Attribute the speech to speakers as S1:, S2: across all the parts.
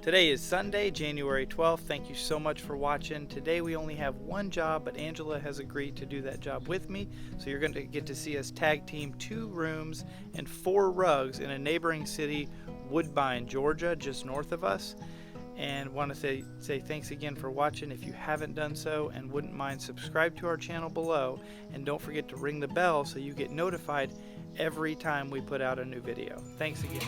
S1: Today is Sunday, January 12th. Thank you so much for watching. Today we only have one job, but Angela has agreed to do that job with me. So you're going to get to see us tag team 2 rooms and 4 rugs in a neighboring city, Woodbine, Georgia, just north of us. And want to say thanks again for watching. If you haven't done so and wouldn't mind, subscribe to our channel below. And don't forget to ring the bell so you get notified every time we put out a new video. Thanks again.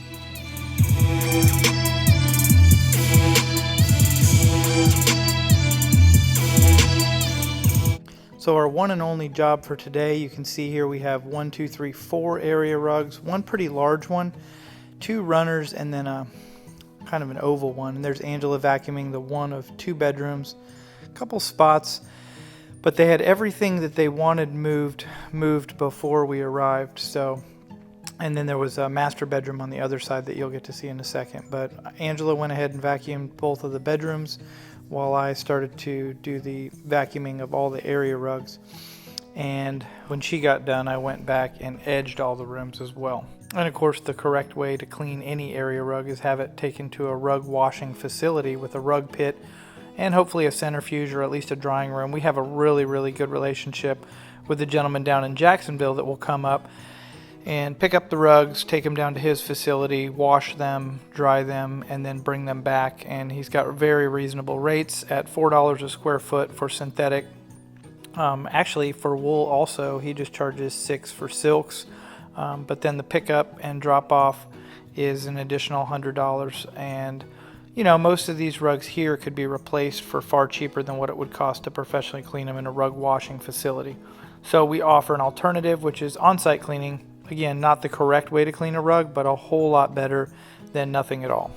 S1: So our one and only job for today, you can see here we have 1, 2, 3, 4 area rugs, one pretty large one, 2 runners, and then a kind of an oval one. And there's Angela vacuuming the one of 2 bedrooms, a couple spots, but they had everything that they wanted moved before we arrived. So, and then there was a master bedroom on the other side that you'll get to see in a second. But Angela went ahead and vacuumed both of the bedrooms, while I started to do the vacuuming of all the area rugs. And when she got done, I went back and edged all the rooms as well. And of course, the correct way to clean any area rug is have it taken to a rug washing facility with a rug pit and hopefully a centrifuge or at least a drying room. We have a really good relationship with the gentleman down in Jacksonville that will come up and pick up the rugs, take them down to his facility, wash them, dry them, and then bring them back. And he's got very reasonable rates at $4 a square foot for synthetic. Actually, for wool also, he just charges $6 for silks. But then the pickup and drop off is an additional $100. And you know, most of these rugs here could be replaced for far cheaper than what it would cost to professionally clean them in a rug washing facility. So we offer an alternative, which is on-site cleaning. Again, not the correct way to clean a rug, but a whole lot better than nothing at all.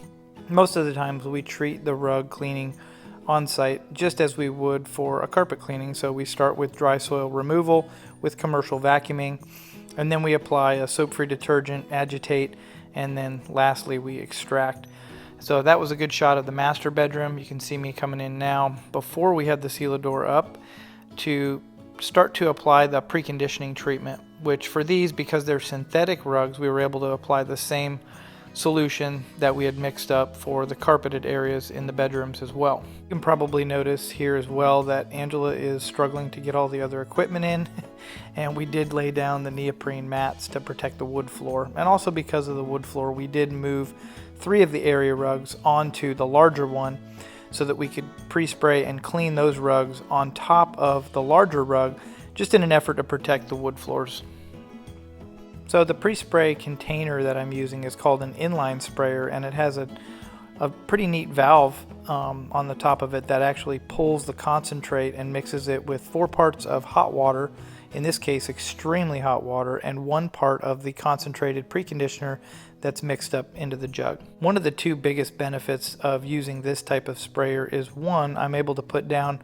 S1: Most of the times we treat the rug cleaning on site just as we would for a carpet cleaning. So we start with dry soil removal with commercial vacuuming, and then we apply a soap-free detergent, agitate, and then lastly we extract. So that was a good shot of the master bedroom. You can see me coming in now before we had the sealer door up to start to apply the preconditioning treatment, which for these, because they're synthetic rugs, we were able to apply the same solution that we had mixed up for the carpeted areas in the bedrooms as well. You can probably notice here as well that Angela is struggling to get all the other equipment in, and we did lay down the neoprene mats to protect the wood floor. And also because of the wood floor, we did move 3 of the area rugs onto the larger one so that we could pre-spray and clean those rugs on top of the larger rug, just in an effort to protect the wood floors. So the pre-spray container that I'm using is called an inline sprayer, and it has a pretty neat valve on the top of it that actually pulls the concentrate and mixes it with 4 parts of hot water, in this case extremely hot water, and 1 part of the concentrated preconditioner that's mixed up into the jug. One of the 2 biggest benefits of using this type of sprayer is, one, I'm able to put down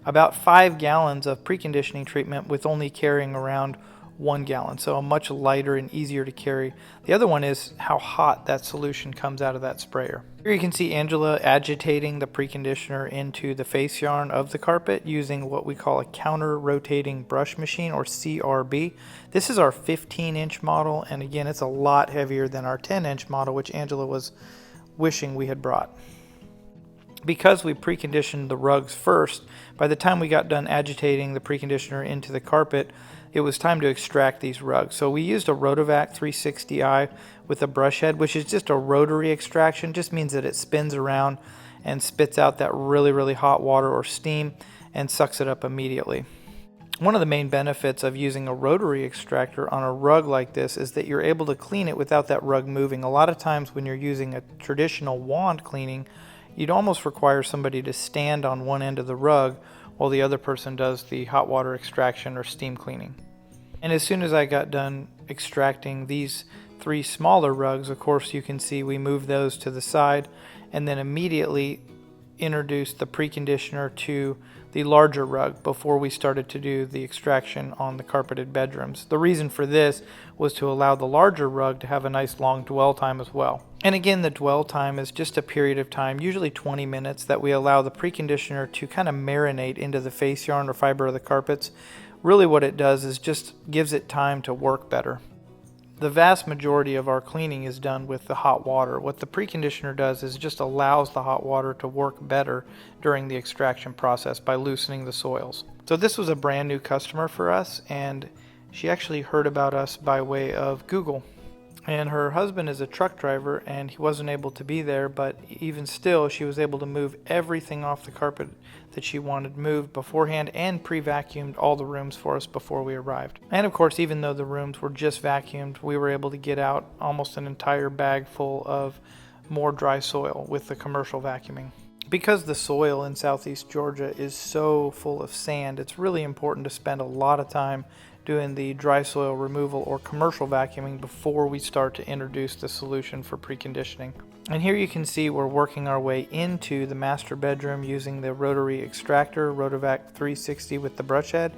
S1: about 5 gallons of preconditioning treatment with only carrying around 1 gallon, so a much lighter and easier to carry. The other one is how hot that solution comes out of that sprayer. Here you can see Angela agitating the preconditioner into the face yarn of the carpet using what we call a counter rotating brush machine, or CRB. This is our 15-inch model, and again, it's a lot heavier than our 10-inch model, which Angela was wishing we had brought. Because we preconditioned the rugs first, by the time we got done agitating the preconditioner into the carpet, it was time to extract these rugs. So we used a Rotovac 360i with a brush head, which is just a rotary extraction. Just means that it spins around and spits out that really hot water or steam and sucks it up immediately. One of the main benefits of using a rotary extractor on a rug like this is that you're able to clean it without that rug moving. A lot of times when you're using a traditional wand cleaning, you'd almost require somebody to stand on one end of the rug while the other person does the hot water extraction or steam cleaning. And as soon as I got done extracting these 3 smaller rugs, of course you can see we moved those to the side and then immediately introduced the preconditioner to the larger rug before we started to do the extraction on the carpeted bedrooms. The reason for this was to allow the larger rug to have a nice long dwell time as well. And again, the dwell time is just a period of time, usually 20 minutes, that we allow the preconditioner to kind of marinate into the face yarn or fiber of the carpets. Really what it does is just gives it time to work better. The vast majority of our cleaning is done with the hot water. What the preconditioner does is just allows the hot water to work better during the extraction process by loosening the soils. So this was a brand new customer for us, and she actually heard about us by way of Google. And her husband is a truck driver, and he wasn't able to be there, but even still, she was able to move everything off the carpet that she wanted moved beforehand and pre-vacuumed all the rooms for us before we arrived. And of course, even though the rooms were just vacuumed, we were able to get out almost an entire bag full of more dry soil with the commercial vacuuming. Because the soil in southeast Georgia is so full of sand, it's really important to spend a lot of time doing the dry soil removal or commercial vacuuming before we start to introduce the solution for preconditioning. And here you can see we're working our way into the master bedroom using the rotary extractor, Rotovac 360 with the brush head.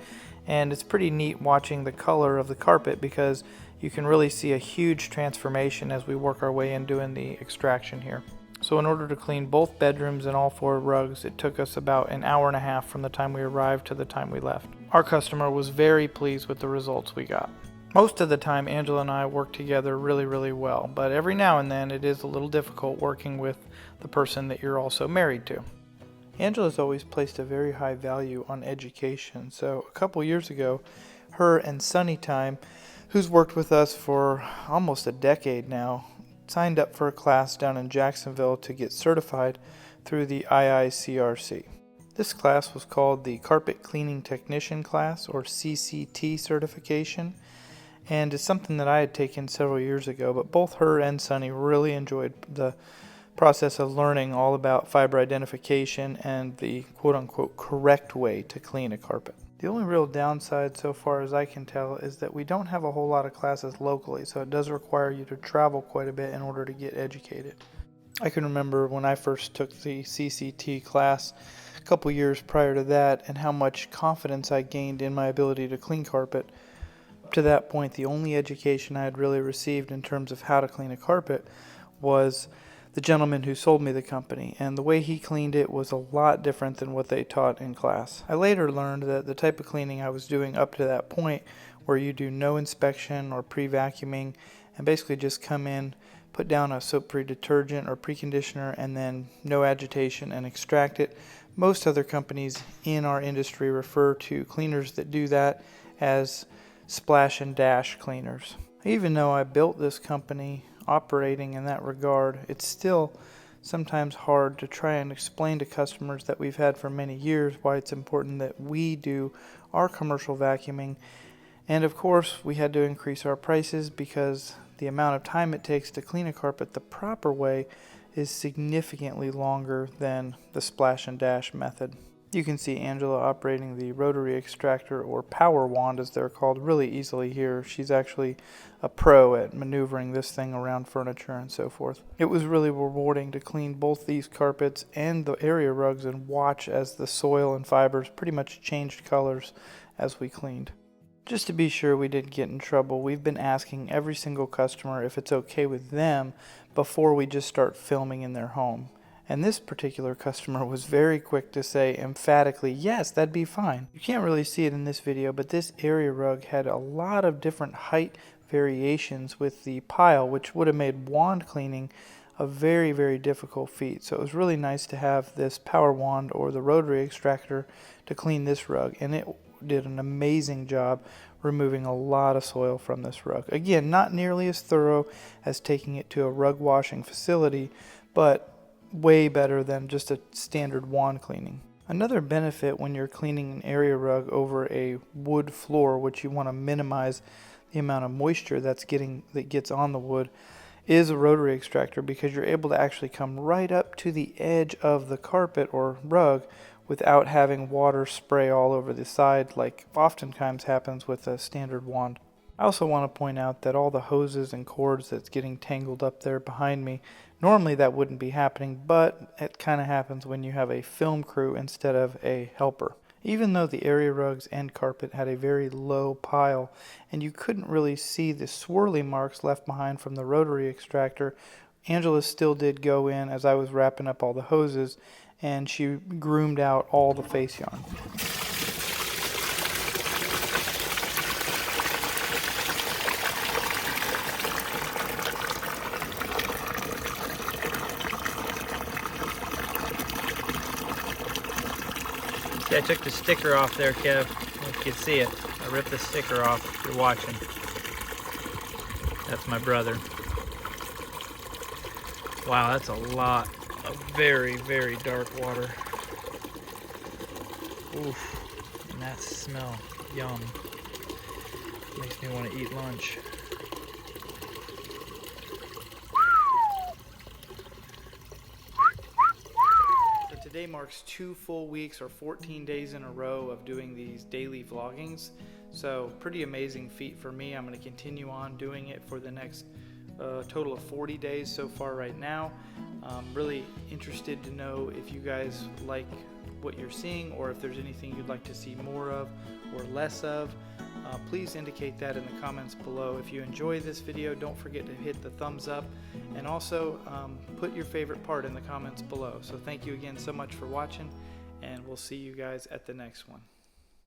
S1: And it's pretty neat watching the color of the carpet because you can really see a huge transformation as we work our way in doing the extraction here. So in order to clean both bedrooms and all 4 rugs, it took us about an hour and a half from the time we arrived to the time we left. Our customer was very pleased with the results we got. Most of the time, Angela and I work together really well, but every now and then it is a little difficult working with the person that you're also married to. Angela's always placed a very high value on education, so a couple years ago, her and Sunny Time, who's worked with us for almost a decade now, signed up for a class down in Jacksonville to get certified through the IICRC. This class was called the Carpet Cleaning Technician class, or CCT certification, and it's something that I had taken several years ago, but both her and Sunny really enjoyed the process of learning all about fiber identification and the quote-unquote correct way to clean a carpet. The only real downside so far as I can tell is that we don't have a whole lot of classes locally, so it does require you to travel quite a bit in order to get educated. I can remember when I first took the CCT class a couple years prior to that and how much confidence I gained in my ability to clean carpet. Up to that point, the only education I had really received in terms of how to clean a carpet was the gentleman who sold me the company, and the way he cleaned it was a lot different than what they taught in class. I later learned that the type of cleaning I was doing up to that point, where you do no inspection or pre-vacuuming and basically just come in, put down a soap-free detergent or preconditioner, and then no agitation and extract it. Most other companies in our industry refer to cleaners that do that as splash and dash cleaners. Even though I built this company operating in that regard, it's still sometimes hard to try and explain to customers that we've had for many years why it's important that we do our commercial vacuuming. And of course, we had to increase our prices because the amount of time it takes to clean a carpet the proper way is significantly longer than the splash and dash method. You can see Angela operating the rotary extractor, or power wand as they're called, really easily here. She's actually a pro at maneuvering this thing around furniture and so forth. It was really rewarding to clean both these carpets and the area rugs and watch as the soil and fibers pretty much changed colors as we cleaned. Just to be sure we didn't get in trouble, we've been asking every single customer if it's okay with them before we just start filming in their home. And this particular customer was very quick to say emphatically, yes, that'd be fine. You can't really see it in this video, but this area rug had a lot of different height variations with the pile, which would have made wand cleaning a very difficult feat. So it was really nice to have this power wand or the rotary extractor to clean this rug, and it did an amazing job removing a lot of soil from this rug. Again, not nearly as thorough as taking it to a rug washing facility, but way better than just a standard wand cleaning. Another benefit when you're cleaning an area rug over a wood floor, which you want to minimize the amount of moisture that gets on the wood, is a rotary extractor, because you're able to actually come right up to the edge of the carpet or rug without having water spray all over the side like oftentimes happens with a standard wand. I also want to point out that all the hoses and cords that's getting tangled up there behind me, normally that wouldn't be happening, but it kind of happens when you have a film crew instead of a helper. Even though the area rugs and carpet had a very low pile and you couldn't really see the swirly marks left behind from the rotary extractor, Angela still did go in as I was wrapping up all the hoses, and she groomed out all the face yarn. Okay, I took the sticker off there, Kev. If you can see it. I ripped the sticker off if you're watching. That's my brother. Wow, that's a lot of very, very dark water. Oof, and that smell, yum. Makes me want to eat lunch. So today marks 2 full weeks or 14 days in a row of doing these daily vloggings. So pretty amazing feat for me. I'm going to continue on doing it for the next total of 40 days so far right now. Really interested to know if you guys like what you're seeing or if there's anything you'd like to see more of or less of. Please indicate that in the comments below. If you enjoy this video, don't forget to hit the thumbs up and also put your favorite part in the comments below. So thank you again so much for watching, and we'll see you guys at the next one.